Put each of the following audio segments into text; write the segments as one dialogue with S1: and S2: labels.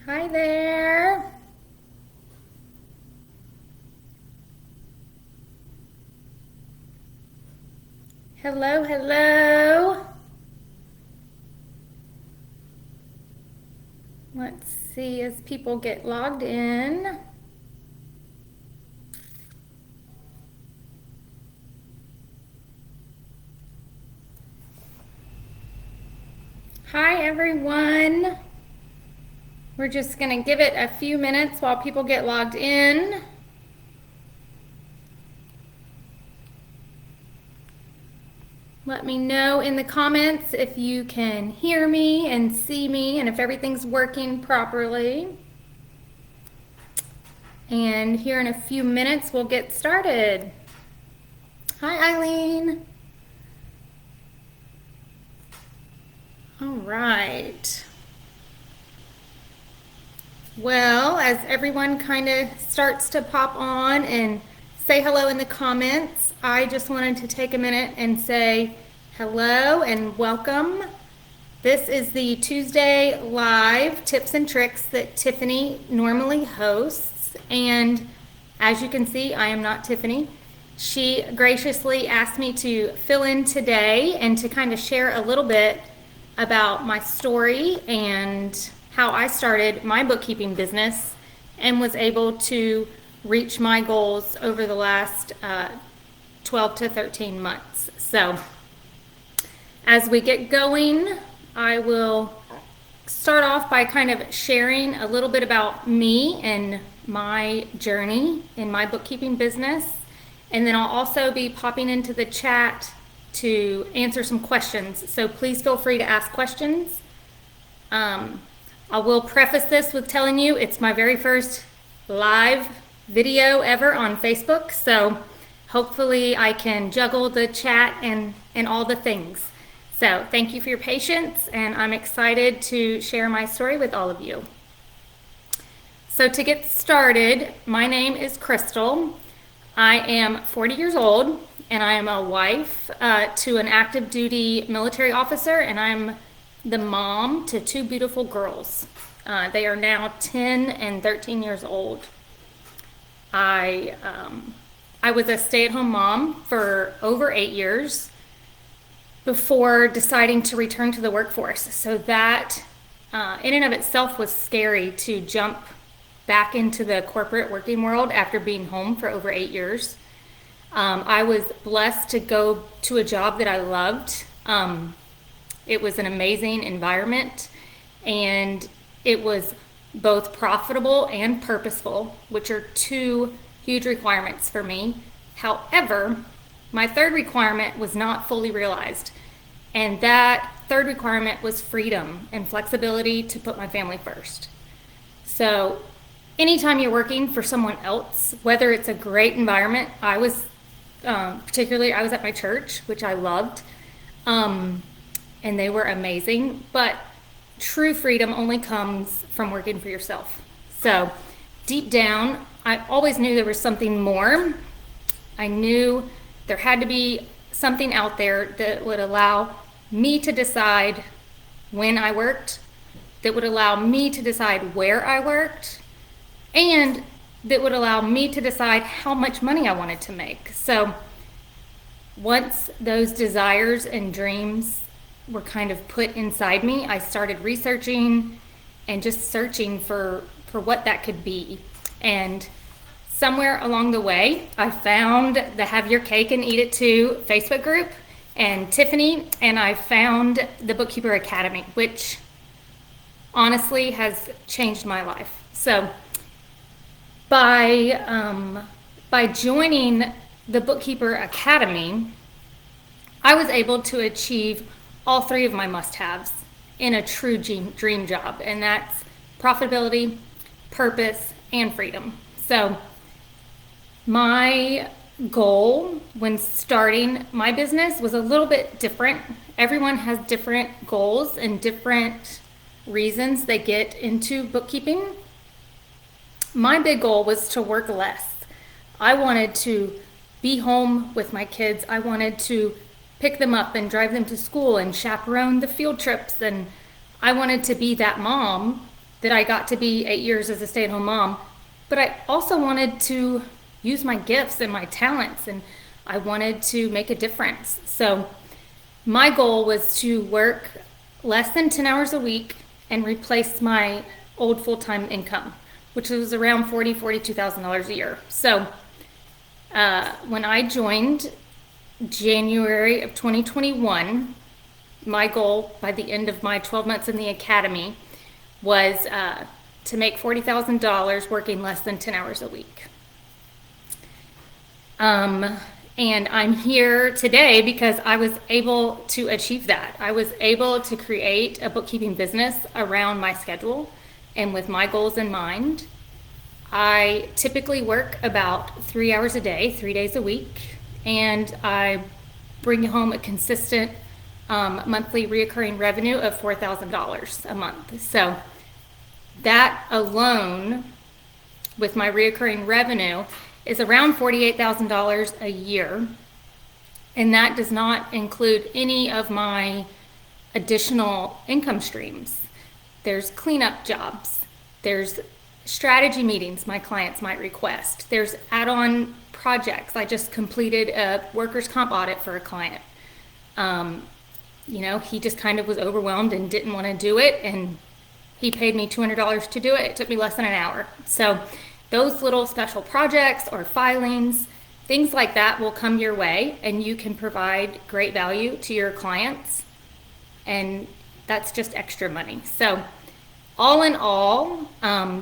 S1: Hi there. Hello, hello. Let's see as people get logged in. Hi, everyone. We're just going to give it a few minutes while people get logged in. Let me know in the comments if you can hear me and see me and if everything's working properly. And here in a few minutes, we'll get started. Hi, Eileen. All right. Well, as everyone kind of starts to pop on and say hello in the comments, I just wanted to take a minute and say hello and welcome. This is the Tuesday live tips and tricks that Tiffany normally hosts. And as you can see, I am not Tiffany. She graciously asked me to fill in today and to kind of share a little bit about my story and how I started my bookkeeping business and was able to reach my goals over the last 12 to 13 months. So as we get going, I will start off by kind of sharing a little bit about me and my journey in my bookkeeping business. And then I'll also be popping into the chat to answer some questions. So please feel free to ask questions. I will preface this with telling you it's my very first live video ever on Facebook. So hopefully I can juggle the chat and all the things. So thank you for your patience, and I'm excited to share my story with all of you. So to get started, my name is Crystal. I am 40 years old, and I am a wife to an active duty military officer, and I'm the mom to two beautiful girls. They are now 10 and 13 years old. I was a stay-at-home mom for over 8 years before deciding to return to the workforce. So that in and of itself was scary to jump back into the corporate working world after being home for over 8 years. I was blessed to go to a job that I loved. It was an amazing environment, and it was both profitable and purposeful, which are two huge requirements for me. However, my third requirement was not fully realized, and that third requirement was freedom and flexibility to put my family first. So anytime you're working for someone else, whether it's a great environment, I was at my church, which I loved, and they were amazing, but true freedom only comes from working for yourself. So deep down, I always knew there was something more. I knew there had to be something out there that would allow me to decide when I worked, that would allow me to decide where I worked, and that would allow me to decide how much money I wanted to make. So once those desires and dreams were kind of put inside me, I started researching and just searching for what that could be. And somewhere along the way, I found the Have Your Cake and Eat It Too Facebook group and Tiffany, and I found the Bookkeeper Academy, which honestly has changed my life. So by joining the Bookkeeper Academy, I was able to achieve all three of my must-haves in a true dream job, and that's profitability, purpose, and freedom. So my goal when starting my business was a little bit different. Everyone has different goals and different reasons they get into bookkeeping. My big goal was to work less. I wanted to be home with my kids. I wanted to pick them up and drive them to school and chaperone the field trips. And I wanted to be that mom that I got to be 8 years as a stay-at-home mom, but I also wanted to use my gifts and my talents, and I wanted to make a difference. So my goal was to work less than 10 hours a week and replace my old full-time income, which was around $42,000 a year. So when I joined January of 2021, my goal by the end of my 12 months in the academy was to make $40,000 working less than 10 hours a week. And I'm here today because I was able to achieve that. I was able to create a bookkeeping business around my schedule and with my goals in mind. I typically work about 3 hours a day, 3 days a week, and I bring home a consistent monthly reoccurring revenue of $4,000 a month. So that alone, with my reoccurring revenue, is around $48,000 a year. And that does not include any of my additional income streams. There's cleanup jobs. There's strategy meetings my clients might request. There's add-on projects. I just completed a workers' comp audit for a client. He just kind of was overwhelmed and didn't want to do it, and he paid me $200 to do it. It took me less than an hour. So those little special projects or filings, things like that will come your way, and you can provide great value to your clients, and that's just extra money. So all in all,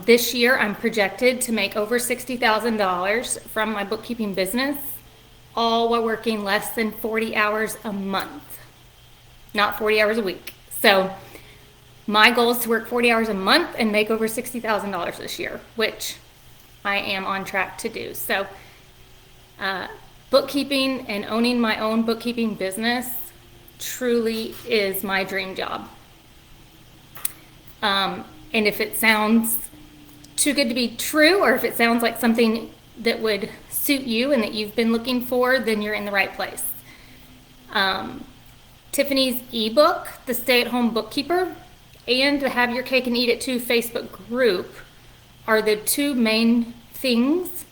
S1: this year I'm projected to make over $60,000 from my bookkeeping business, all while working less than 40 hours a month, not 40 hours a week. So my goal is to work 40 hours a month and make over $60,000 this year, which I am on track to do. So bookkeeping and owning my own bookkeeping business truly is my dream job. And if it sounds too good to be true, or if it sounds like something that would suit you and that you've been looking for, then you're in the right place. Tiffany's ebook, The Stay-at-Home Bookkeeper, and the Have Your Cake and Eat It Too Facebook group are the two main things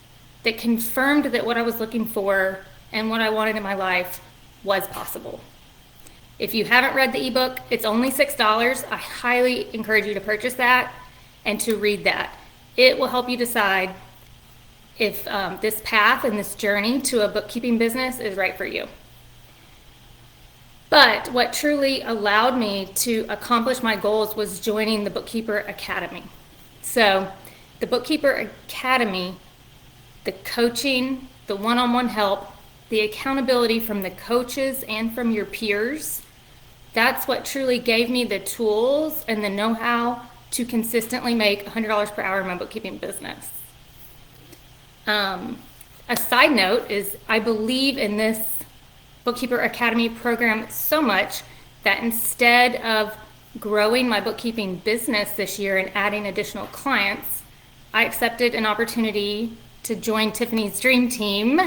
S1: that confirmed that what I was looking for and what I wanted in my life was possible. If you haven't read the ebook, it's only $6. I highly encourage you to purchase that and to read that. It will help you decide if this path and this journey to a bookkeeping business is right for you. But what truly allowed me to accomplish my goals was joining the Bookkeeper Academy. So the Bookkeeper Academy, the coaching, the one-on-one help, the accountability from the coaches and from your peers, that's what truly gave me the tools and the know-how to consistently make $100 per hour in my bookkeeping business. A side note is I believe in this Bookkeeper Academy program so much that instead of growing my bookkeeping business this year and adding additional clients, I accepted an opportunity to join Tiffany's Dream Team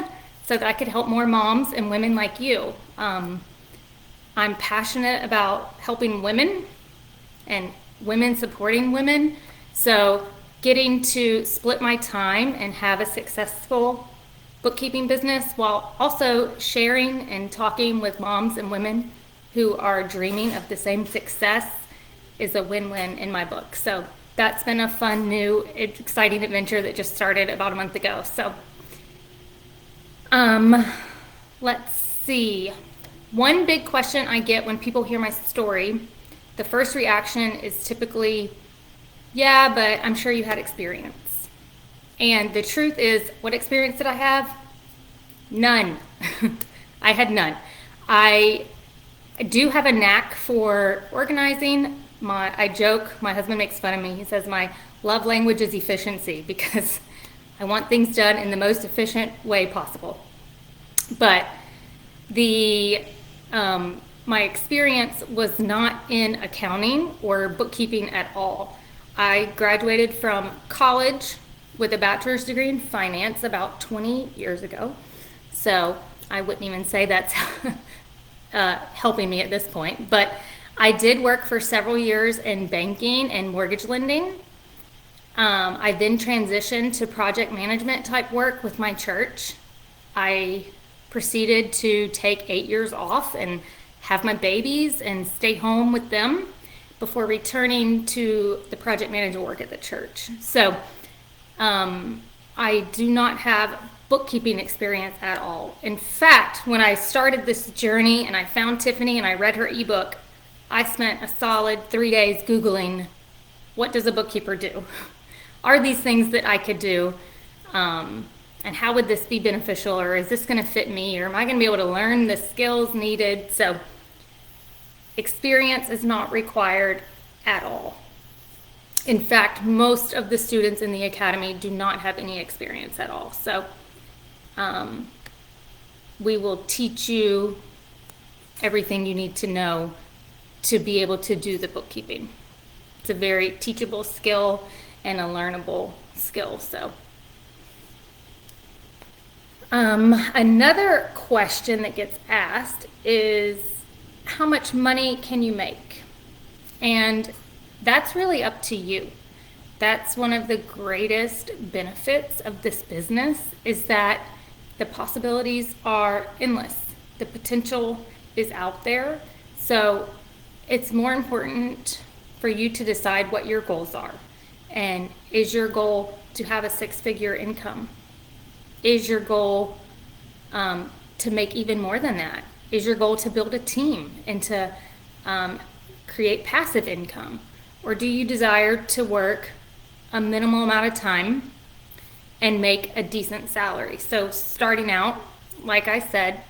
S1: so that I could help more moms and women like you. I'm passionate about helping women and women supporting women. So getting to split my time and have a successful bookkeeping business while also sharing and talking with moms and women who are dreaming of the same success is a win-win in my book. So that's been a fun, new, exciting adventure that just started about a month ago. So let's see. One big question I get when people hear my story, the first reaction is typically, yeah, but I'm sure you had experience. And the truth is, what experience did I have? None. I had none. I do have a knack for organizing. I joke, my husband makes fun of me. He says my love language is efficiency because I want things done in the most efficient way possible. But my experience was not in accounting or bookkeeping at all. I graduated from college with a bachelor's degree in finance about 20 years ago. So I wouldn't even say that's helping me at this point. But I did work for several years in banking and mortgage lending. I then transitioned to project management type work with my church. I proceeded to take 8 years off and have my babies and stay home with them before returning to the project manager work at the church. So I do not have bookkeeping experience at all. In fact, when I started this journey and I found Tiffany and I read her ebook, I spent a solid 3 days Googling, what does a bookkeeper do? Are these things that I could do? And how would this be beneficial? Or is this going to fit me? Or am I going to be able to learn the skills needed? So experience is not required at all. In fact, most of the students in the academy do not have any experience at all. So we will teach you everything you need to know to be able to do the bookkeeping. It's a very teachable skill and a learnable skill. So another question that gets asked is, how much money can you make? And that's really up to you. That's one of the greatest benefits of this business, is that the possibilities are endless. The potential is out there. So it's more important for you to decide what your goals are. And is your goal to have a 6-figure income? Is your goal to make even more than that? Is your goal to build a team and to create passive income? Or do you desire to work a minimal amount of time and make a decent salary? So starting out, like I said,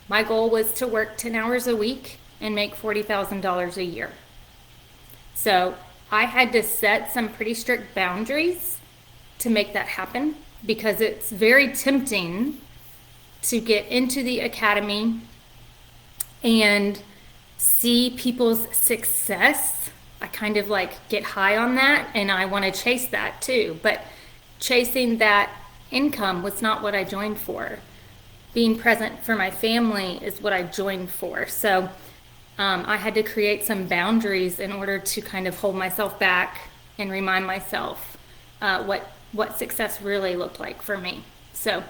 S1: my goal was to work 10 hours a week and make $40,000 a year. So I had to set some pretty strict boundaries to make that happen, because it's very tempting to get into the academy and see people's success. I kind of like get high on that, and I want to chase that too. But chasing that income was not what I joined for. Being present for my family is what I joined for. So I had to create some boundaries in order to kind of hold myself back and remind myself what success really looked like for me. So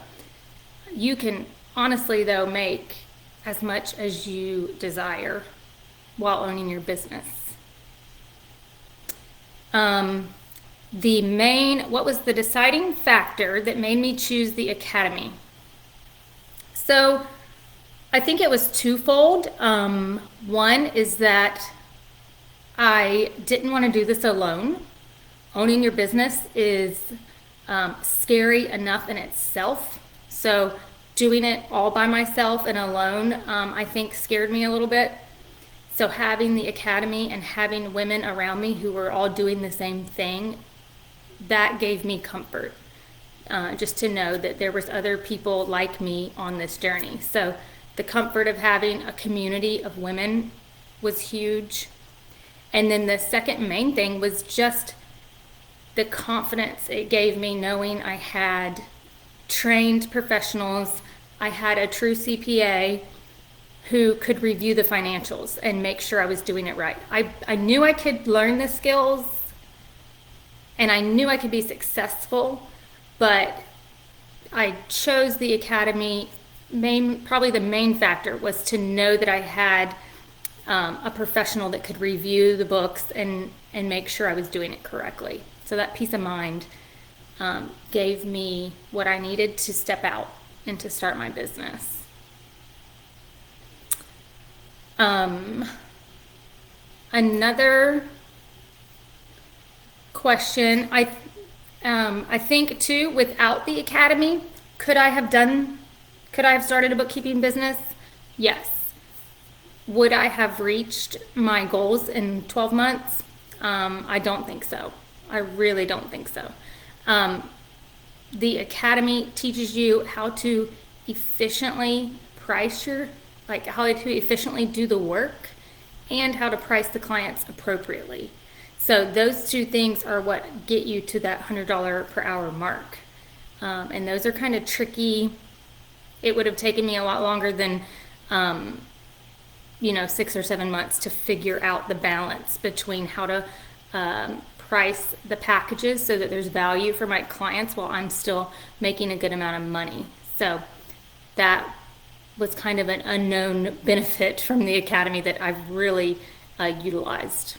S1: you can honestly, though, make as much as you desire while owning your business. What was the deciding factor that made me choose the academy? So I think it was twofold. One is that I didn't want to do this alone. Owning your business is scary enough in itself. So doing it all by myself and alone, I think scared me a little bit. So having the academy and having women around me who were all doing the same thing, that gave me comfort. Just to know that there was other people like me on this journey. So the comfort of having a community of women was huge. And then the second main thing was just the confidence it gave me, knowing I had trained professionals. I had a true CPA who could review the financials and make sure I was doing it right. I knew I could learn the skills and I knew I could be successful, but I chose the academy. Probably the main factor was to know that I had a professional that could review the books and make sure I was doing it correctly. So that peace of mind gave me what I needed to step out and to start my business. Another question, I think too, without the academy, could I have started a bookkeeping business? Yes. Would I have reached my goals in 12 months? I don't think so. I really don't think so. The academy teaches you how to efficiently how to efficiently do the work and how to price the clients appropriately. So those two things are what get you to that $100 per hour mark. And those are kind of tricky. It would have taken me a lot longer than 6 or 7 months to figure out the balance between how to price the packages so that there's value for my clients while I'm still making a good amount of money. So that was kind of an unknown benefit from the Academy that I've really utilized.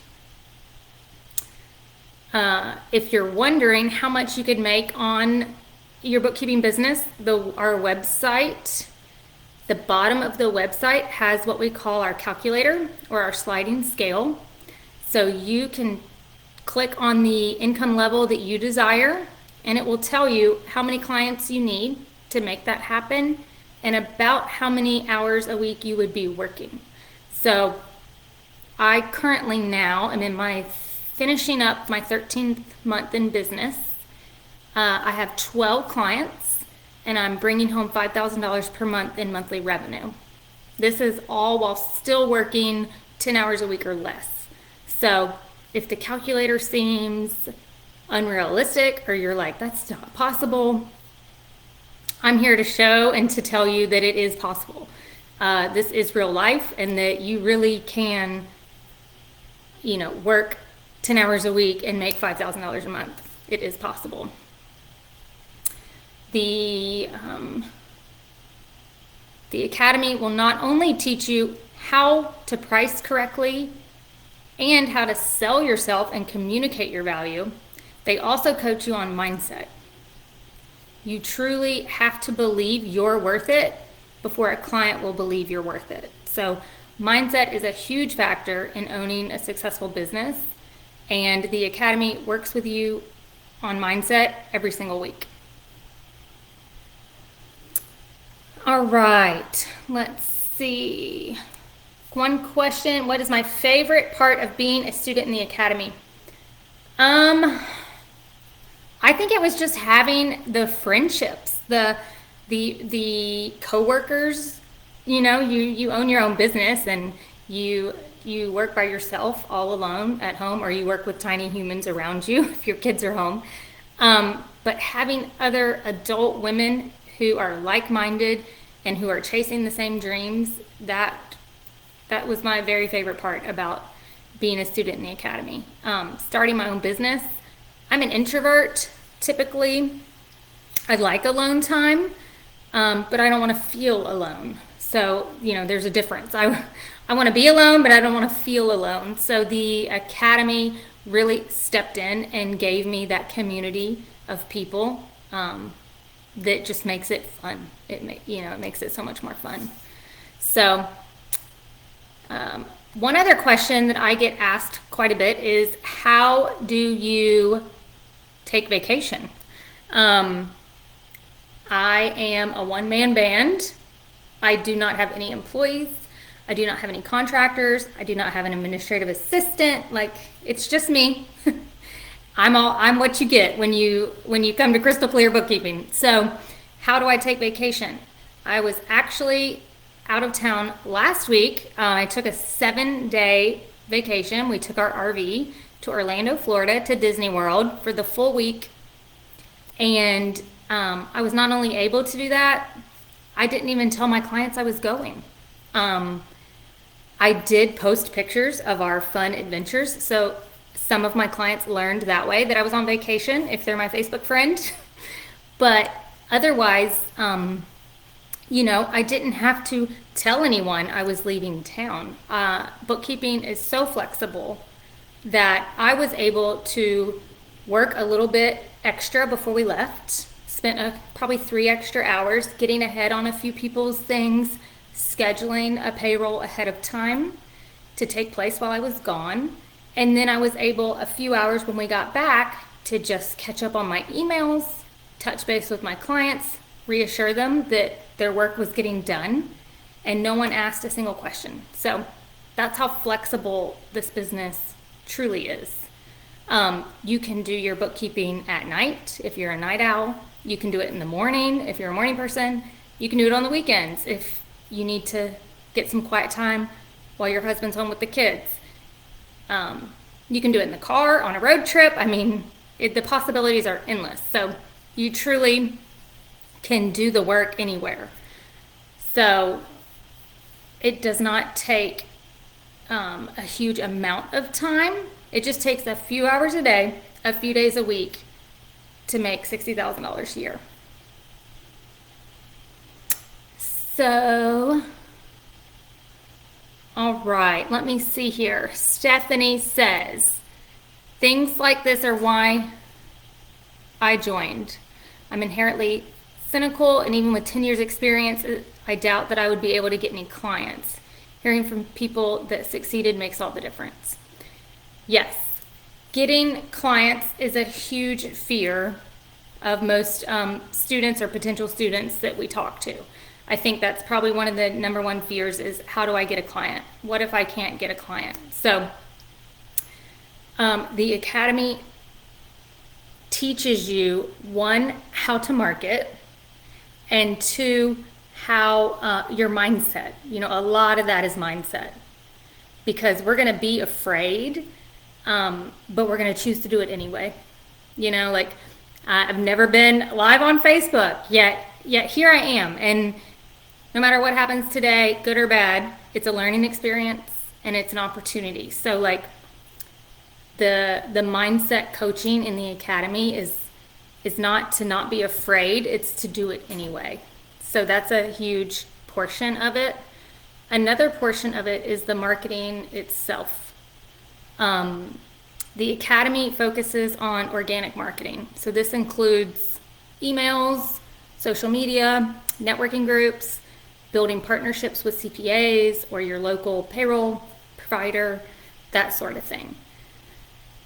S1: If you're wondering how much you could make on your bookkeeping business, our website, the bottom of the website has what we call our calculator or our sliding scale. So you can click on the income level that you desire, and it will tell you how many clients you need to make that happen and about how many hours a week you would be working. So I currently now am finishing up my 13th month in business. I have 12 clients, and I'm bringing home $5,000 per month in monthly revenue. This is all while still working 10 hours a week or less. So if the calculator seems unrealistic or you're like, that's not possible, I'm here to show and to tell you that it is possible. This is real life, and that you really can, work 10 hours a week and make $5,000 a month. It is possible. The Academy will not only teach you how to price correctly and how to sell yourself and communicate your value, they also coach you on mindset. You truly have to believe you're worth it before a client will believe you're worth it. So mindset is a huge factor in owning a successful business, and the Academy works with you on mindset every single week. All right, let's see. One question, what is my favorite part of being a student in the Academy? I think it was just having the friendships, the coworkers. You own your own business, and you work by yourself all alone at home, or you work with tiny humans around you if your kids are home. But having other adult women who are like-minded and who are chasing the same dreams, that was my very favorite part about being a student in the Academy. Starting my own business. I'm an introvert, typically. I like alone time, but I don't want to feel alone. So, there's a difference. I want to be alone, but I don't want to feel alone. So the Academy really stepped in and gave me that community of people that just makes it fun. It makes it so much more fun. So one other question that I get asked quite a bit is, how do you take vacation? I am a one-man band. I do not have any employees. I do not have any contractors. I do not have an administrative assistant. It's just me. I'm what you get when you come to Crystal Clear Bookkeeping. So how do I take vacation? I was actually out of town last week. I took a 7-day vacation. We took our RV to Orlando, Florida, to Disney World for the full week. And I was not only able to do that, I didn't even tell my clients I was going. I did post pictures of our fun adventures, so some of my clients learned that way that I was on vacation if they're my Facebook friend. But otherwise, I didn't have to tell anyone I was leaving town. Bookkeeping is so flexible that I was able to work a little bit extra before we left. Spent probably 3 extra hours getting ahead on a few people's things, scheduling a payroll ahead of time to take place while I was gone. And then I was able, a few hours when we got back, to just catch up on my emails, touch base with my clients, reassure them that their work was getting done, and no one asked a single question. So that's how flexible this business truly is. You can do your bookkeeping at night if you're a night owl. You can do it in the morning if you're a morning person. You can do it on the weekends if you need to get some quiet time while your husband's home with the kids. You can do it in the car, on a road trip. The possibilities are endless. So you truly can do the work anywhere. So it does not take a huge amount of time It just takes a few hours a day, a few days a week to make $60,000 a year. So, all right, let me see here. Stephanie says, things like this are why I joined. I'm inherently cynical, and even with 10 years experience, I doubt that I would be able to get any clients. Hearing from people that succeeded makes all the difference. Yes, getting clients is a huge fear of most students or potential students that we talk to. I think that's probably one of the number one fears is, how do I get a client? What if I can't get a client? So the Academy teaches you, one, how to market, and two, how your mindset. A lot of that is mindset, because we're going to be afraid, but we're going to choose to do it anyway. Like I've never been live on Facebook yet here I am, and no matter what happens today, good or bad, it's a learning experience and it's an opportunity. So like the mindset coaching in the Academy is not to not be afraid, it's to do it anyway. So that's a huge portion of it. Another portion of it is the marketing itself. The Academy focuses on organic marketing. So this includes emails, social media, networking groups, building partnerships with CPAs or your local payroll provider, that sort of thing.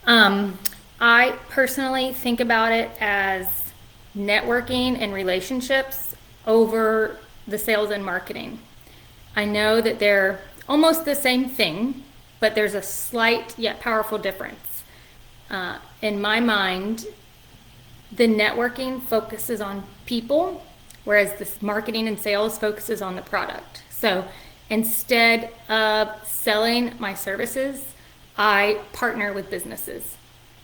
S1: I personally think about it as networking and relationships over the sales and marketing. I know that they're almost the same thing, but there's a slight yet powerful difference. In my mind, the networking focuses on people, whereas this marketing and sales focuses on the product. So instead of selling my services, I partner with businesses.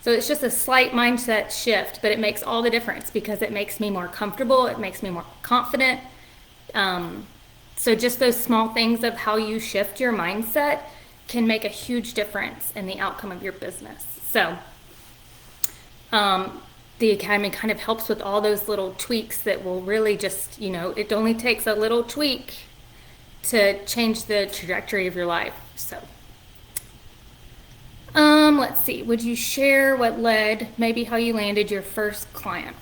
S1: So it's just a slight mindset shift, but it makes all the difference because it makes me more comfortable, it makes me more confident. So just those small things of how you shift your mindset can make a huge difference in the outcome of your business. So the Academy kind of helps with all those little tweaks that will really just, it only takes a little tweak to change the trajectory of your life. So let's see, would you share what led, maybe how you landed your first client?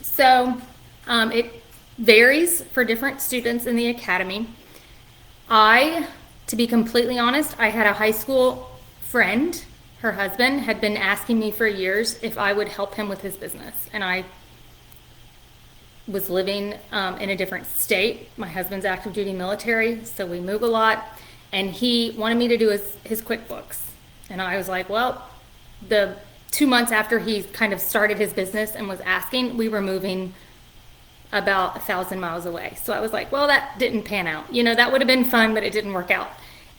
S1: So it varies for different students in the Academy. To be completely honest, I had a high school friend. Her husband had been asking me for years if I would help him with his business. And I was living in a different state. My husband's active duty military, so we move a lot. And he wanted me to do his QuickBooks. And I was like, well, the 2 months after he kind of started his business and was asking, we were moving about 1,000 miles away. So I was like, well, that didn't pan out. That would have been fun, but it didn't work out.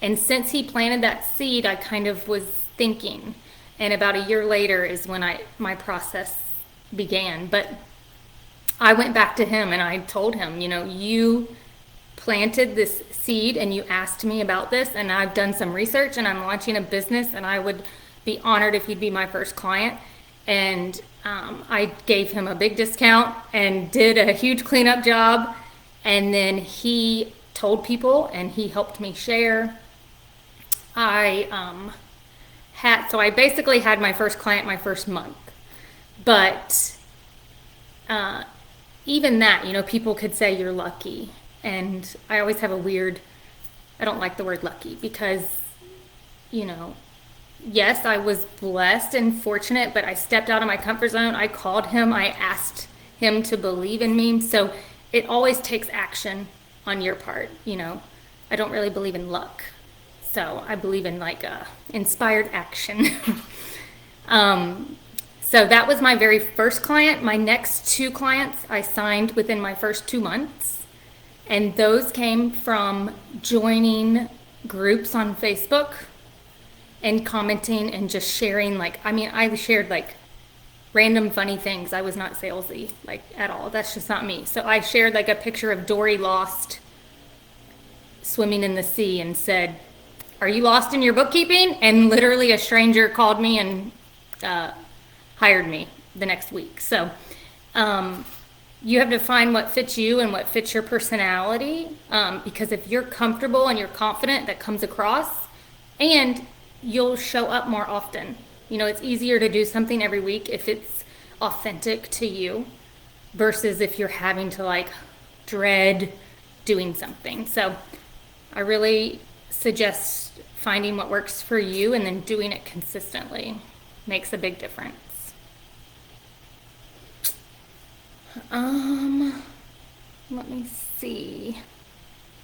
S1: And since he planted that seed, I kind of was thinking. And about a year later is when my process began. But I went back to him and I told him, you planted this seed and you asked me about this, and I've done some research and I'm launching a business, and I would be honored if you'd be my first client. And I gave him a big discount and did a huge cleanup job. And then he told people and he helped me share. So I basically had my first client my first month. But even that, people could say you're lucky. And I always have I don't like the word lucky because, yes, I was blessed and fortunate, but I stepped out of my comfort zone. I called him. I asked him to believe in me. So it always takes action on your part. I don't really believe in luck. So I believe in inspired action. So that was my very first client. My next 2 clients I signed within my first 2 months. And those came from joining groups on Facebook and commenting and just sharing. I shared random funny things. I was not salesy at all. That's just not me. So I shared a picture of Dory lost swimming in the sea and said, are you lost in your bookkeeping? And literally a stranger called me and hired me the next week. So you have to find what fits you and what fits your personality, because if you're comfortable and you're confident, that comes across, and you'll show up more often. You know, it's easier to do something every week if it's authentic to you versus if you're having to like dread doing something. So I really suggest finding what works for you and then doing it consistently. Makes a big difference. Let me see.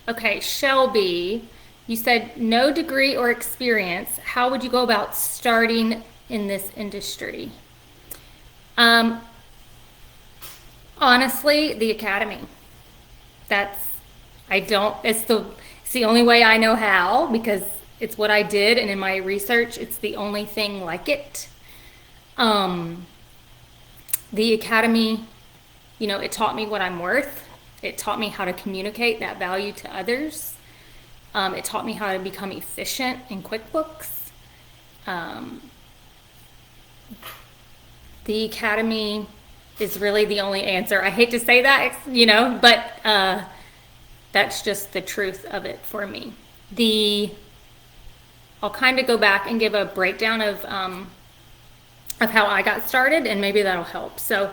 S1: Okay, Shelby, you said no degree or experience. How would you go about starting in this industry? Honestly, the academy. It's the only way I know how, because it's what I did, and in my research, it's the only thing like it. The academy, you know, it taught me what I'm worth. It taught me how to communicate that value to others. It taught me how to become efficient in QuickBooks. The academy is really the only answer. I hate to say that, you know, but that's just the truth of it for me. I'll kind of go back and give a breakdown of how I got started, and maybe that'll help. So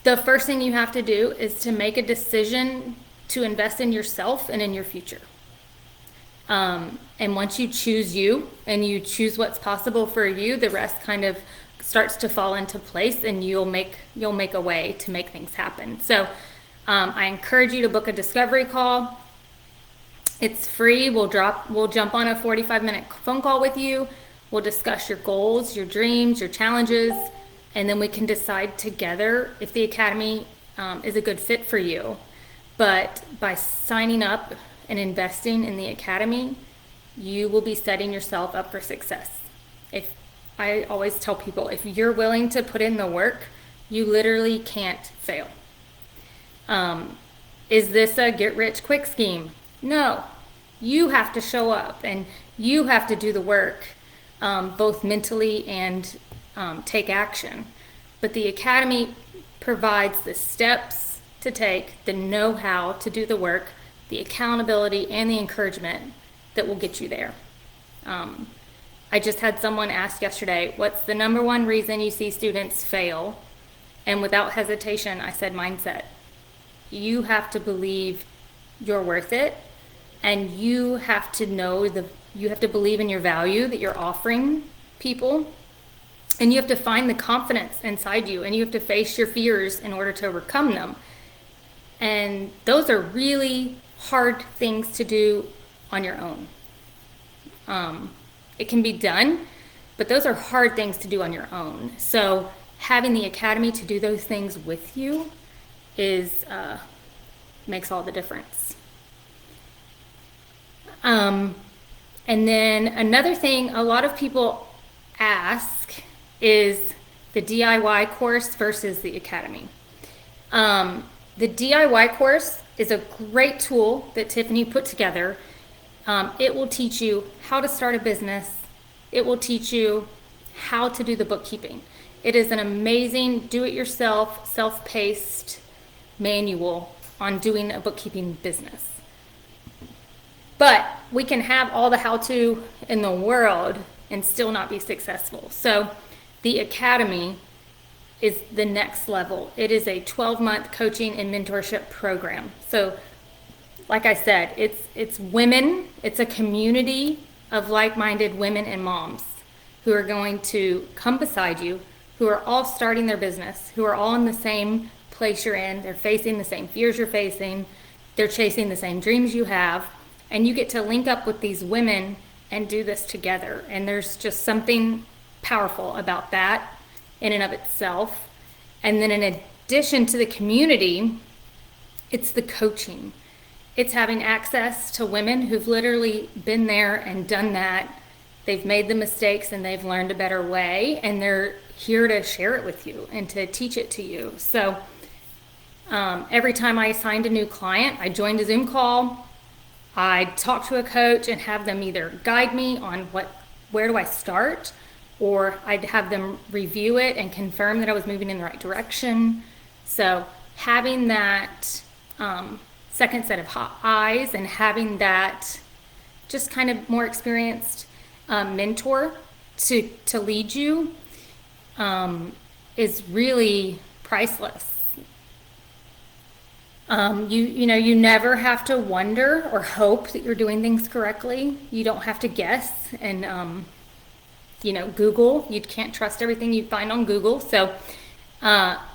S1: the first thing you have to do is to make a decision to invest in yourself and in your future. And once you choose you and you choose what's possible for you, the rest kind of starts to fall into place, and you'll make a way to make things happen. So I encourage you to book a discovery call. It's free. We'll jump on a 45-minute phone call with you. We'll discuss your goals, your dreams, your challenges, and then we can decide together if the academy is a good fit for you. But by signing up and investing in the academy, you will be setting yourself up for success. I always tell people, if you're willing to put in the work, you literally can't fail. Is this a get-rich-quick scheme? No. You have to show up, and you have to do the work, both mentally and take action. But the academy provides the steps to take, the know-how to do the work, the accountability, and the encouragement that will get you there. I just had someone ask yesterday, what's the number one reason you see students fail? And without hesitation, I said mindset. You have to believe you're worth it, and you have to you have to believe in your value that you're offering people, and you have to find the confidence inside you, and you have to face your fears in order to overcome them. And those are really hard things to do on your own. It can be done, but those are hard things to do on your own. So having the academy to do those things with you makes all the difference. And then another thing a lot of people ask is the DIY course versus the academy. The DIY course is a great tool that Tiffany put together. It will teach you how to start a business. It will teach you how to do the bookkeeping. It is an amazing do-it-yourself, self-paced manual on doing a bookkeeping business. But we can have all the how-to in the world and still not be successful. So the academy is the next level. It is a 12-month coaching and mentorship program. So like I said, it's women, it's a community of like-minded women and moms who are going to come beside you, who are all starting their business, who are all in the same place you're in. They're facing the same fears you're facing. They're chasing the same dreams you have. And you get to link up with these women and do this together. And there's just something powerful about that in and of itself. And then in addition to the community, it's the coaching. It's having access to women who've literally been there and done that. They've made the mistakes and they've learned a better way, and they're here to share it with you and to teach it to you. So every time I assigned a new client, I joined a Zoom call. I'd talk to a coach and have them either guide me on where do I start, or I'd have them review it and confirm that I was moving in the right direction. So having that second set of eyes and having that just kind of more experienced mentor to lead you is really priceless. You never have to wonder or hope that you're doing things correctly. You don't have to guess and Google. You can't trust everything you find on Google. So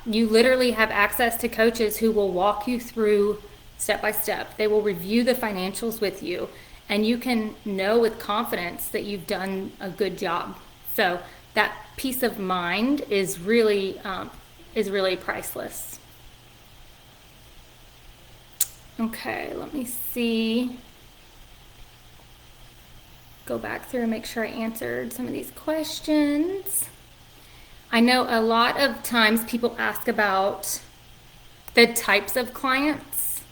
S1: you literally have access to coaches who will walk you through step by step. They will review the financials with you, and you can know with confidence that you've done a good job. So that peace of mind is really priceless. Okay, let me see. Go back through and make sure I answered some of these questions. I know a lot of times people ask about the types of clients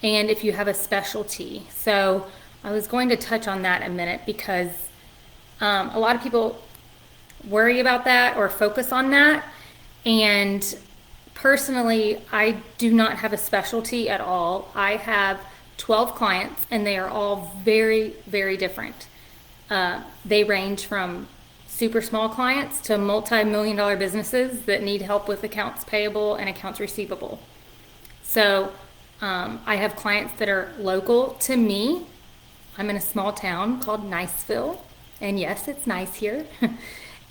S1: and if you have a specialty. So I was going to touch on that in a minute because a lot of people worry about that or focus on that. And personally, I do not have a specialty at all. I have 12 clients and they are all very, very different. They range from super small clients to multi-million-dollar businesses that need help with accounts payable and accounts receivable. So I have clients that are local to me. I'm in a small town called Niceville, and yes, it's nice here.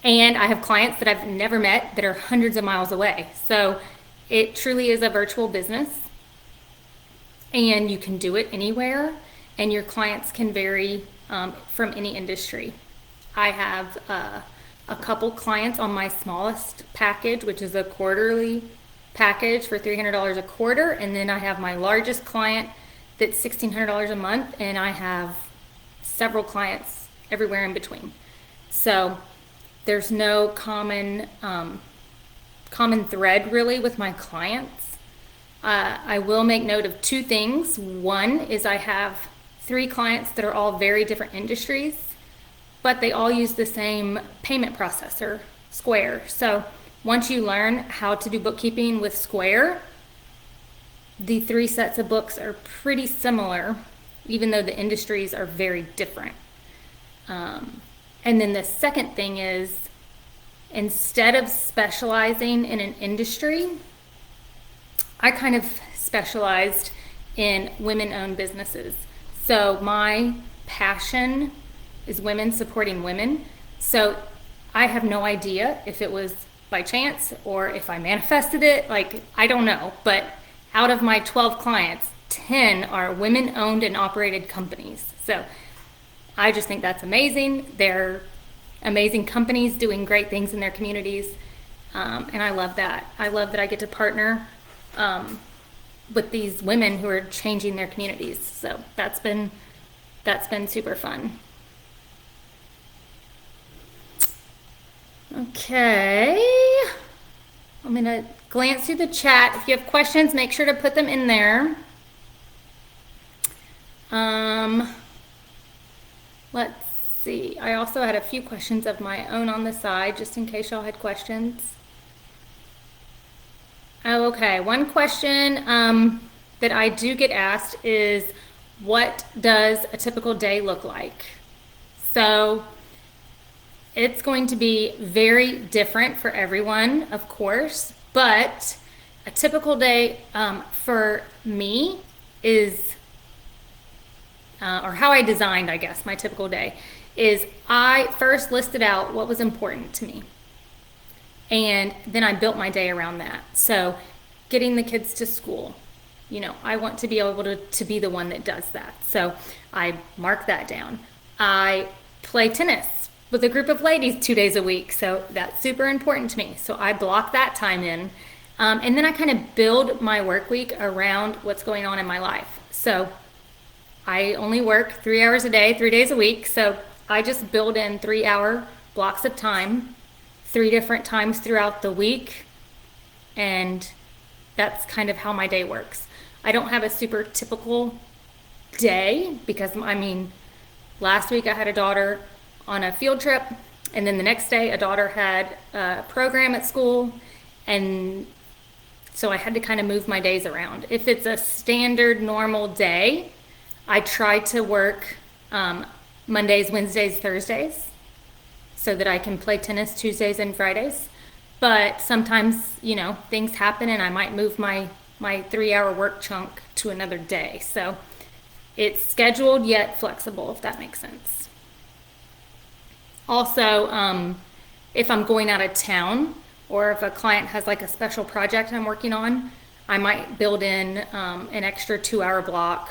S1: And I have clients that I've never met that are hundreds of miles away. So it truly is a virtual business, and you can do it anywhere, and your clients can vary from any industry. I have a couple clients on my smallest package, which is a quarterly package for $300 a quarter, and then I have my largest client that's $1,600 a month, and I have several clients everywhere in between. So there's no common thread really with my clients. I will make note of two things. One is I have 3 clients that are all very different industries, but they all use the same payment processor, Square. So once you learn how to do bookkeeping with Square, the 3 sets of books are pretty similar, even though the industries are very different. And then the second thing is, instead of specializing in an industry, I kind of specialized in women-owned businesses. So my passion is women supporting women. So I have no idea if it was by chance or if I manifested it. Like, I don't know. But out of my 12 clients, 10 are women-owned and operated companies. So I just think that's amazing. They're amazing companies doing great things in their communities. And I love that. I love that I get to partner with these women who are changing their communities. So that's been super fun. Okay. I'm going to glance through the chat. If you have questions, make sure to put them in there. Let's see. I also had a few questions of my own on the side, just in case y'all had questions. Oh, okay. One question that I do get asked is, what does a typical day look like? So it's going to be very different for everyone, of course, but a typical day for me is, or how I designed, I guess, my typical day is I first listed out what was important to me. And then I built my day around that. So getting the kids to school, I want to be able to be the one that does that. So I mark that down. I play tennis with a group of ladies 2 days a week. So that's super important to me. So I block that time in. And then I kind of build my work week around what's going on in my life. So I only work 3 hours a day, 3 days a week. So I just build in 3-hour blocks of time, 3 different times throughout the week. And that's kind of how my day works. I don't have a super typical day, because last week I had a daughter on a field trip, and then the next day a daughter had a program at school, and so I had to kind of move my days around. If it's a standard normal day, I try to work Mondays, Wednesdays, Thursdays, so that I can play tennis Tuesdays and Fridays. But sometimes, things happen and I might move my 3-hour work chunk to another day. So it's scheduled yet flexible, if that makes sense. Also, if I'm going out of town, or if a client has like a special project I'm working on, I might build in an extra 2-hour block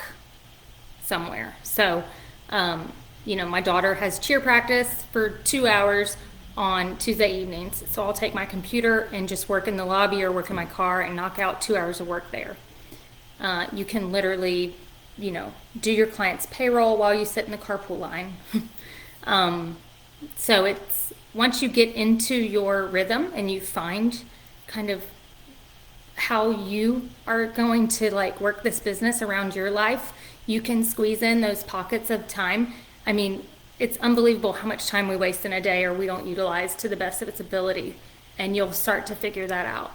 S1: somewhere. So, my daughter has cheer practice for 2 hours on Tuesday evenings. So I'll take my computer and just work in the lobby or work in my car and knock out 2 hours of work there. You can literally, do your client's payroll while you sit in the carpool line. So it's, once you get into your rhythm and you find kind of how you are going to work this business around your life, you can squeeze in those pockets of time. It's unbelievable how much time we waste in a day or we don't utilize to the best of its ability, and you'll start to figure that out.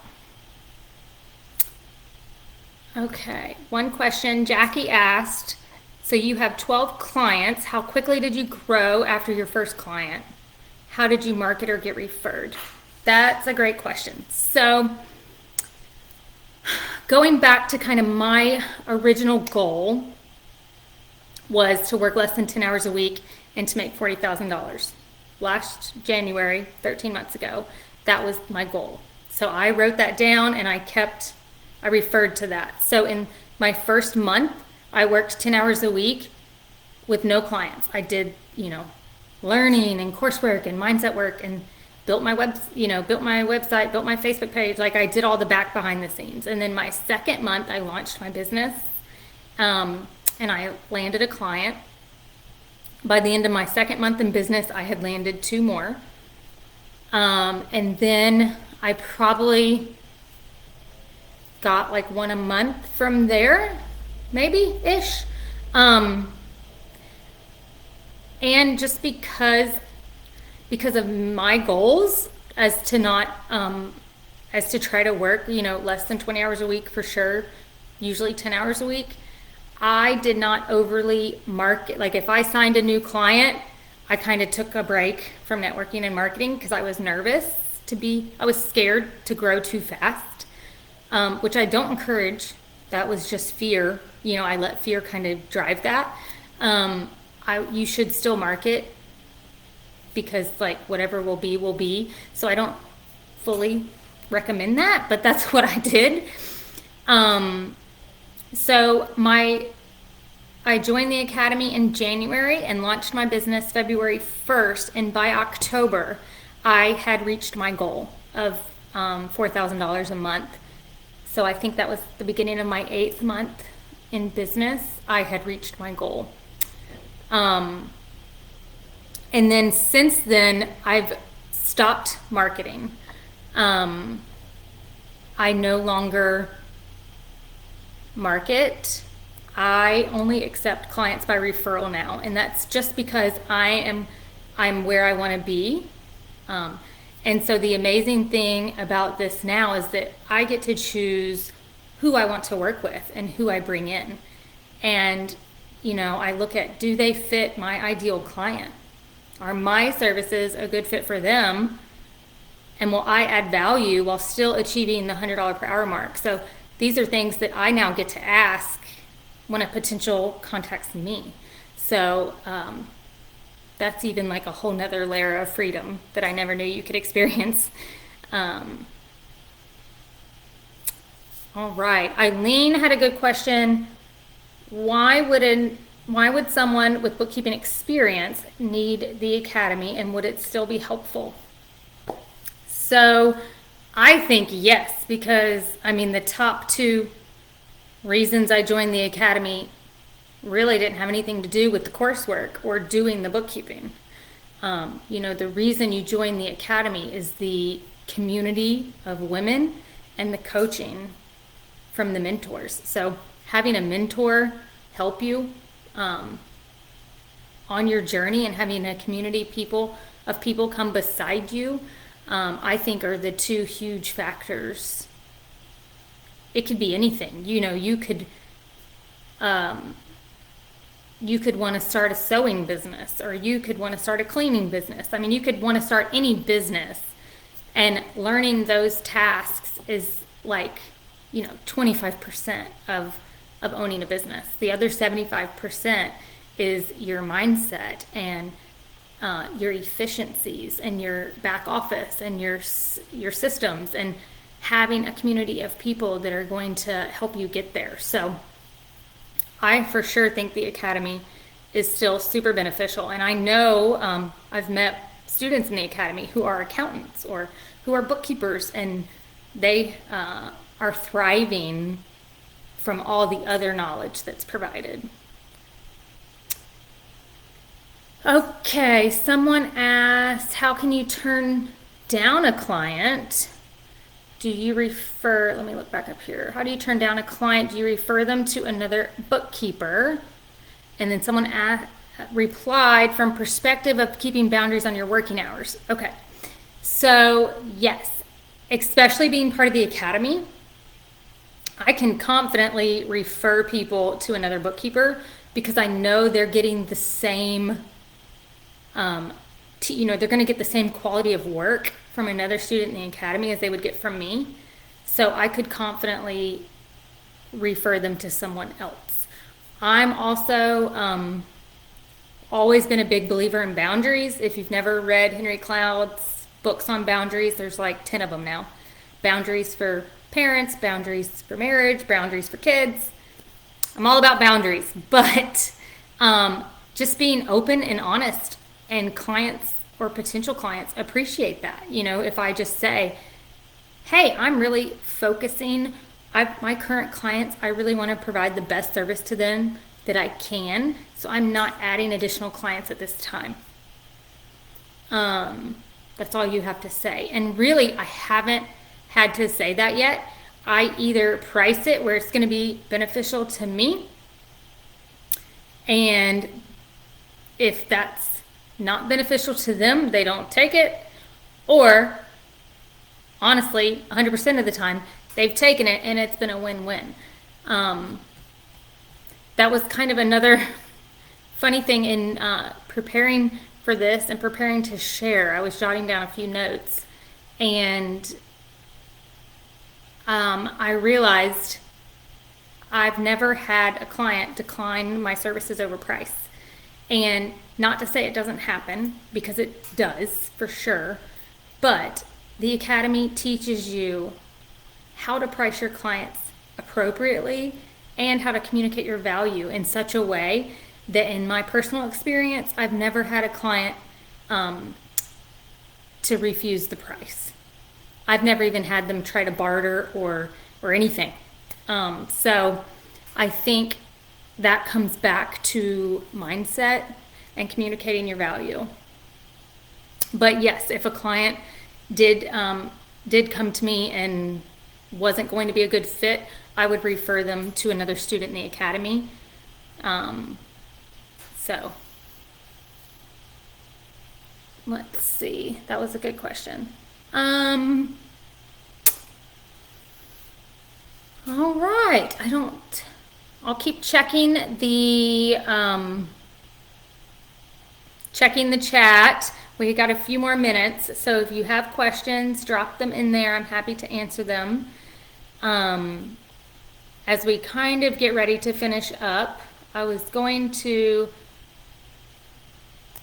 S1: Okay, one question Jackie asked, so you have 12 clients. How quickly did you grow after your first client? How did you market or get referred? That's a great question. So going back to kind of my original goal was to work less than 10 hours a week and to make $40,000. Last January, 13 months ago, that was my goal. So I wrote that down and I referred to that. So in my first month, I worked 10 hours a week with no clients. I did, learning and coursework and mindset work and built my website, built my Facebook page. I did all the back behind the scenes. And then my second month, I launched my business, and I landed a client. By the end of my second month in business, I had landed 2 more. And then I probably got 1 a month from there, maybe-ish. And just because of my goals as to try to work, less than 20 hours a week for sure, usually 10 hours a week, I did not overly market. If I signed a new client, I kind of took a break from networking and marketing because I was nervous I was scared to grow too fast, which I don't encourage. That was just fear. I let fear kind of drive that. You should still market because whatever will be, will be. So I don't fully recommend that, but that's what I did. So I joined the academy in January and launched my business February 1st. And by October, I had reached my goal of $4,000 a month. So I think that was the beginning of my 8th month in business. I had reached my goal. And then since then, I've stopped marketing. I no longer market. I only accept clients by referral now, and that's just because I'm where I want to be. And so the amazing thing about this now is that I get to choose who I want to work with and who I bring in. And I look at, do they fit my ideal client? Are my services a good fit for them? And will I add value while still achieving the $100 per hour mark? So these are things that I now get to ask when a potential contacts me. So that's even a whole nother layer of freedom that I never knew you could experience. All right, Eileen had a good question. Why would someone with bookkeeping experience need the academy, and would it still be helpful? So I think yes, because the top 2 reasons I joined the academy really didn't have anything to do with the coursework or doing the bookkeeping. The reason you join the academy is the community of women and the coaching from the mentors. So having a mentor help you on your journey, and having a community of people come beside you, I think are the two huge factors. It could be anything. You could want to start a sewing business, or you could want to start a cleaning business. I mean, you could want to start any business, and learning those tasks is like, 25% of owning a business. The other 75% is your mindset and your efficiencies and your back office and your systems, and having a community of people that are going to help you get there. So I for sure think the Academy is still super beneficial. And I know I've met students in the Academy who are accountants or who are bookkeepers, and they are thriving from all the other knowledge that's provided. Okay, someone asked, how can you turn down a client? Do you refer, let me look back up here. How do you turn down a client? Do you refer them to another bookkeeper? And then someone replied, from perspective of keeping boundaries on your working hours. Okay, so yes, especially being part of the Academy, I can confidently refer people to another bookkeeper because I know they're getting the same, they're going to get the same quality of work from another student in the Academy as they would get from me. So I could confidently refer them to someone else. I'm also always been a big believer in boundaries. If you've never read Henry Cloud's books on boundaries, there's like 10 of them now. Boundaries for parents, boundaries for marriage, boundaries for kids. I'm all about boundaries, but just being open and honest, and clients or potential clients appreciate that. If I just say, hey, I'm really focusing, my current clients, I really want to provide the best service to them that I can, so I'm not adding additional clients at this time. That's all you have to say. And really, I haven't had to say that yet. I either price it where it's going to be beneficial to me, and if that's not beneficial to them, they don't take it, or honestly, 100% of the time, they've taken it and it's been a win-win. That was kind of another funny thing in preparing for this and preparing to share. I was jotting down a few notes, and I realized I've never had a client decline my services over price. And not to say it doesn't happen, because it does for sure, but the Academy teaches you how to price your clients appropriately and how to communicate your value in such a way that, in my personal experience, I've never had a client to refuse the price. I've never even had them try to barter or anything. So I think that comes back to mindset and communicating your value. But yes, if a client did come to me and wasn't going to be a good fit, I would refer them to another student in the Academy. So let's see, that was a good question. All right, I'll keep checking the chat. We got a few more minutes, so if you have questions, drop them in there. I'm happy to answer them. As we kind of get ready to finish up, I was going to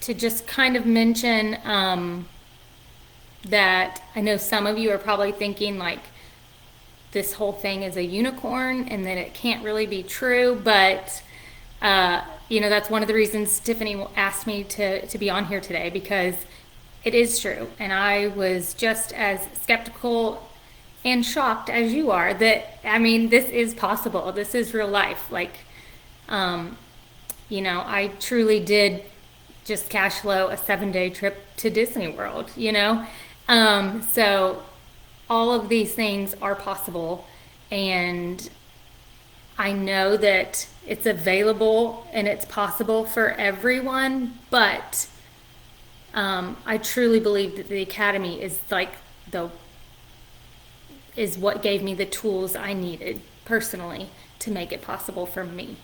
S1: just kind of mention that I know some of you are probably thinking like this whole thing is a unicorn and that it can't really be true, but that's one of the reasons Tiffany asked me to be on here today, because it is true. And I was just as skeptical and shocked as you are that, this is possible. This is real life. Like, I truly did just cash flow a 7-day trip to Disney World, so all of these things are possible, and I know that it's available and it's possible for everyone, but I truly believe that the Academy is like the is what gave me the tools I needed personally to make it possible for me.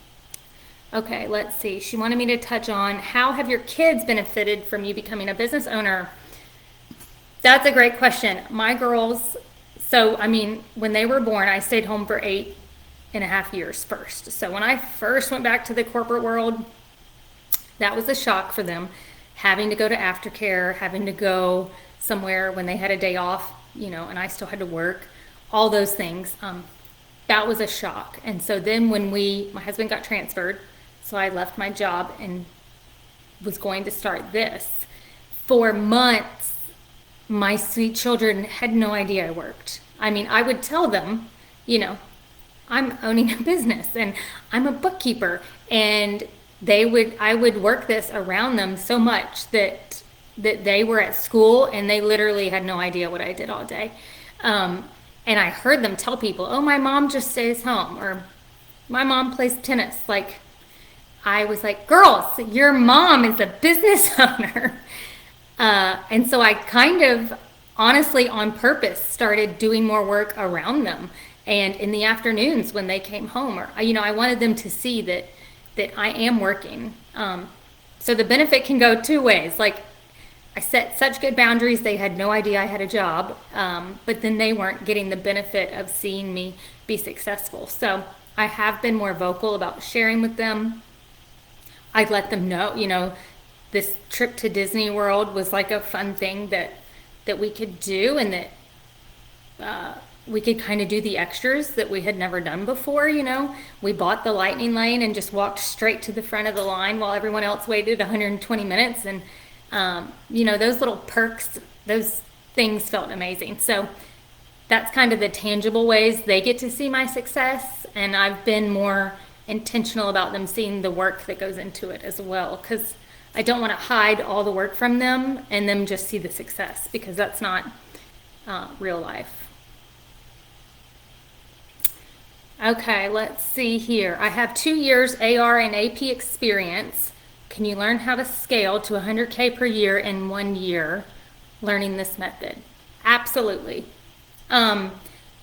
S1: Okay, let's see. She wanted me to touch on how have your kids benefited from you becoming a business owner? That's a great question. My girls, so I mean, when they were born, I stayed home for 8.5 years first. So when I first went back to the corporate world, that was a shock for them. Having to go to aftercare, having to go somewhere when they had a day off, and I still had to work, all those things. That was a shock. And so then when my husband got transferred, so I left my job and was going to start this. For months, my sweet children had no idea I worked. I mean, I would tell them, I'm owning a business and I'm a bookkeeper, and I would work this around them so much that they were at school and they literally had no idea what I did all day. And I heard them tell people, "Oh, my mom just stays home," or "My mom plays tennis." Like, I was like, "Girls, your mom is a business owner." And so I kind of, honestly, on purpose, started doing more work around them. And in the afternoons when they came home, or I wanted them to see that I am working. So the benefit can go two ways. Like, I set such good boundaries, they had no idea I had a job, but then they weren't getting the benefit of seeing me be successful. So I have been more vocal about sharing with them. I let them know, this trip to Disney World was like a fun thing that we could do, and that we could kind of do the extras that we had never done before. We bought the lightning lane and just walked straight to the front of the line while everyone else waited 120 minutes. And those little perks, those things felt amazing. So that's kind of the tangible ways they get to see my success. And I've been more intentional about them seeing the work that goes into it as well, because I don't want to hide all the work from them and them just see the success, because that's not real life. Okay, let's see here. I have 2 years AR and AP experience. Can you learn how to scale to 100K per year in 1 year learning this method? Absolutely.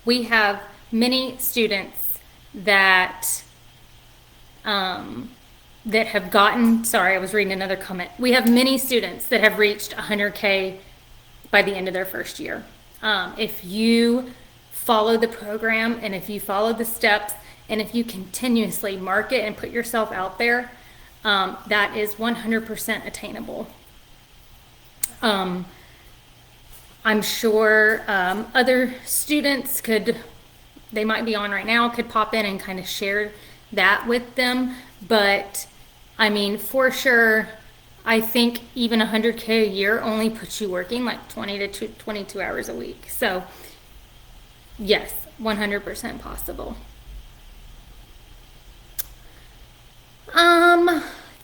S1: We have many students that have gotten, sorry, I was reading another comment. We have many students that have reached 100K by the end of their first year. If you follow the program, and if you follow the steps, and if you continuously market and put yourself out there, that is 100% attainable. I'm sure other students they might be on right now, could pop in and kind of share that with them. But I mean, for sure, I think even 100K a year only puts you working like 20 to 22 hours a week. So yes, 100% possible.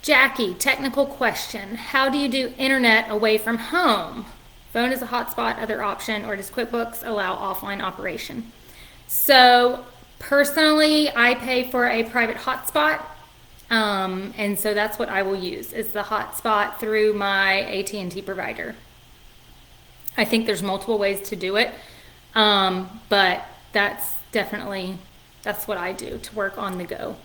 S1: Jackie, technical question. How do you do internet away from home? Phone is a hotspot, other option, or does QuickBooks allow offline operation? So personally, I pay for a private hotspot. And so that's what I will use, is the hotspot through my AT&T provider. I think there's multiple ways to do it. But that's what I do to work on the go.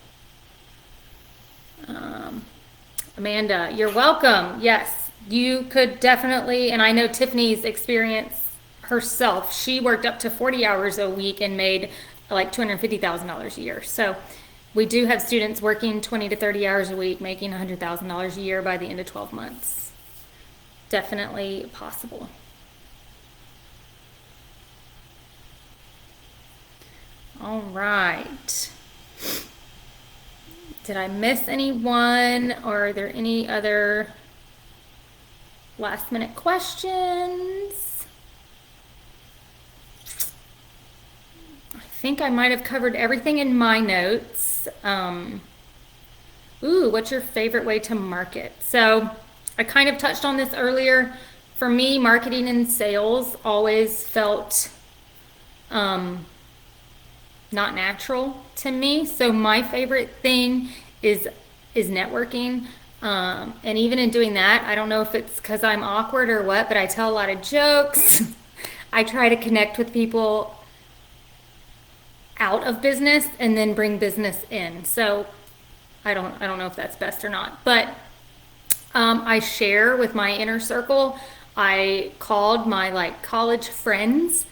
S1: Amanda, you're welcome. Yes, you could definitely, and I know Tiffany's experience herself. She worked up to 40 hours a week and made like $250,000 a year. So we do have students working 20 to 30 hours a week, making $100,000 a year by the end of 12 months. Definitely possible. All right. Did I miss anyone, or are there any other last minute questions? I think I might have covered everything in my notes. What's your favorite way to market? So I kind of touched on this earlier. For me, marketing and sales always felt not natural to me. So my favorite thing is networking. And even in doing that, I don't know if it's because I'm awkward or what, but I tell a lot of jokes. I try to connect with people out of business and then bring business in. So I don't know if that's best or not, but I share with my inner circle. I called my like college friends,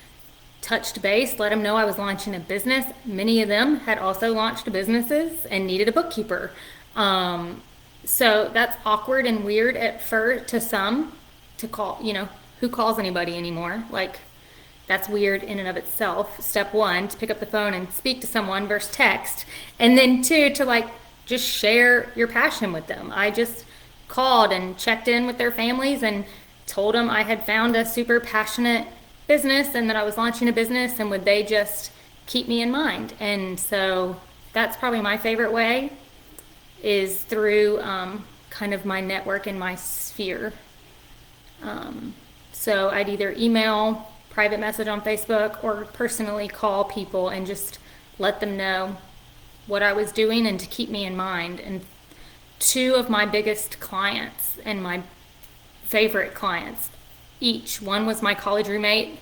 S1: touched base, let them know I was launching a business. Many of them had also launched businesses and needed a bookkeeper. So that's awkward and weird at first to some to call, who calls anybody anymore? Like, that's weird in and of itself. Step one, to pick up the phone and speak to someone versus text. And then two, to like just share your passion with them. I just called and checked in with their families and told them I had found a super passionate business and that I was launching a business and would they just keep me in mind. And so that's probably my favorite way, is through kind of my network and my sphere. So I'd either email, private message on Facebook, or personally call people and just let them know what I was doing and to keep me in mind. And two of my biggest clients and my favorite clients, each one was my college roommate,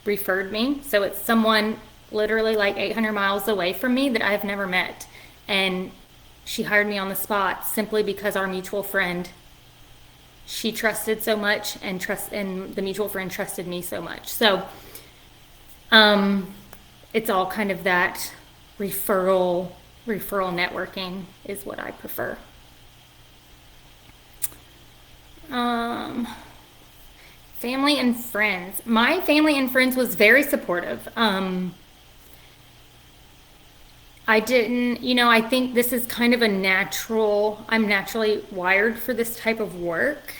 S1: referred me. So it's someone literally like 800 miles away from me that I've never met. And she hired me on the spot simply because our mutual friend, she trusted so much, and the mutual friend trusted me so much. So it's all kind of that referral networking is what I prefer. Family and friends. My family and friends was very supportive. I didn't, I think this is kind of I'm naturally wired for this type of work.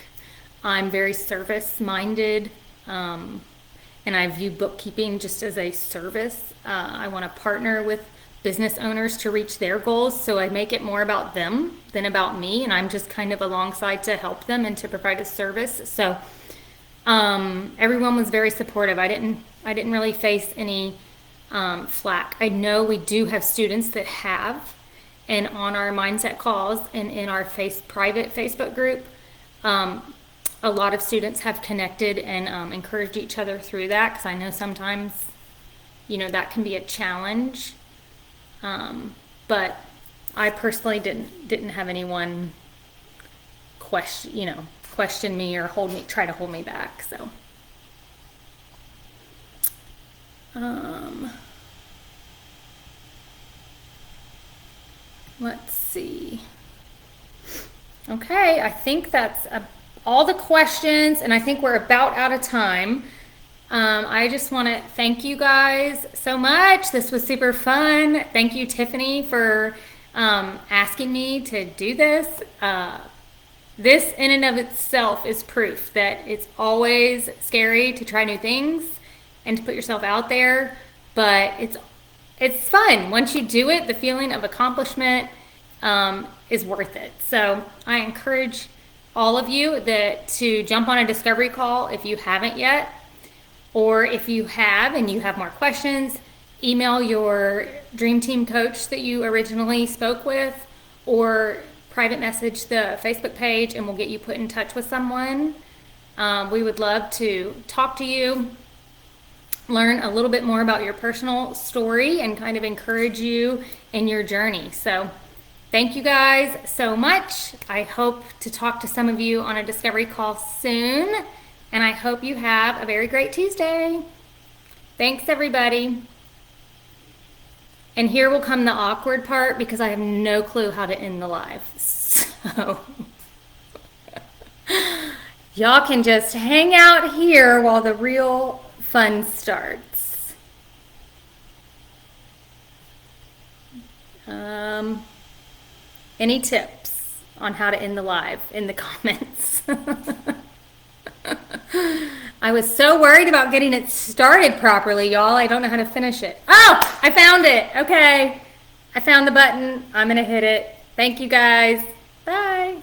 S1: I'm very service-minded, and I view bookkeeping just as a service. I want to partner with business owners to reach their goals, so I make it more about them than about me, and I'm just kind of alongside to help them and to provide a service. So everyone was very supportive. I didn't really face any flack. I know we do have students that have, and on our mindset calls and in our private Facebook group, a lot of students have connected and encouraged each other through that, because I know sometimes, that can be a challenge. But I personally didn't have anyone question me or try to hold me back. So. Let's see. Okay, I think that's all the questions, and I think we're about out of time. I just want to thank you guys so much. This was super fun. Thank you, Tiffany, for asking me to do this. This in and of itself is proof that it's always scary to try new things and to put yourself out there, but it's fun. Once you do it, the feeling of accomplishment is worth it. So I encourage all of you to jump on a discovery call if you haven't yet, or if you have and you have more questions, email your dream team coach that you originally spoke with, or private message the Facebook page and we'll get you put in touch with someone. We would love to talk to you, learn a little bit more about your personal story, and kind of encourage you in your journey. So thank you guys so much. I hope to talk to some of you on a discovery call soon, and I hope you have a very great Tuesday. Thanks, everybody. And here will come the awkward part, because I have no clue how to end the live. So y'all can just hang out here while the real fun starts. Any tips on how to end the live in the comments? I was so worried about getting it started properly, y'all. I don't know how to finish it. Oh, I found it. Okay. I found the button. I'm going to hit it. Thank you guys. Bye.